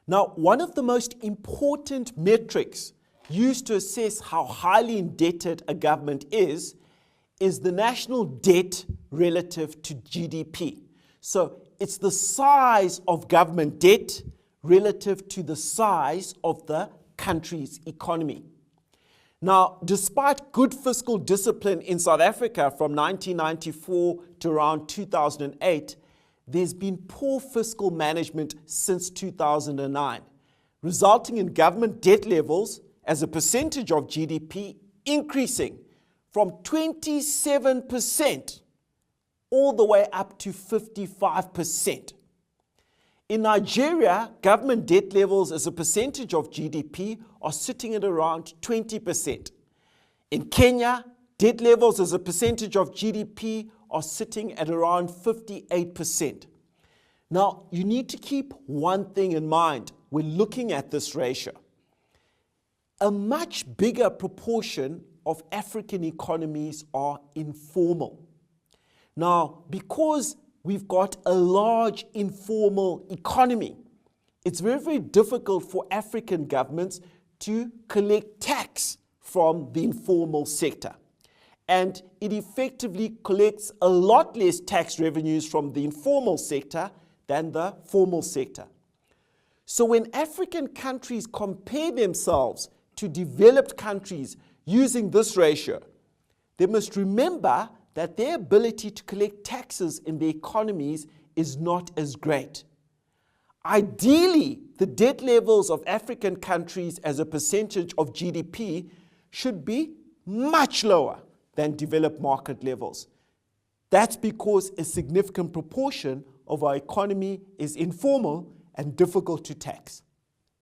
Now, one of the most important metrics used to assess how highly indebted a government is the national debt relative to GDP. So it's the size of government debt relative to the size of the country's economy. Now, despite good fiscal discipline in South Africa from 1994 to around 2008, there's been poor fiscal management since 2009, resulting in government debt levels as a percentage of GDP increasing from 27% all the way up to 55%. In Nigeria, government debt levels as a percentage of GDP are sitting at around 20%. In Kenya, debt levels as a percentage of GDP are sitting at around 58%. Now, you need to keep one thing in mind when looking at this ratio. A much bigger proportion of African economies are informal. Now, because we've got a large informal economy, it's very, very difficult for African governments to collect tax from the informal sector. And it effectively collects a lot less tax revenues from the informal sector than the formal sector. So when African countries compare themselves to developed countries using this ratio, they must remember that their ability to collect taxes in their economies is not as great. Ideally, the debt levels of African countries as a percentage of GDP should be much lower than developed market levels. That's because a significant proportion of our economy is informal and difficult to tax.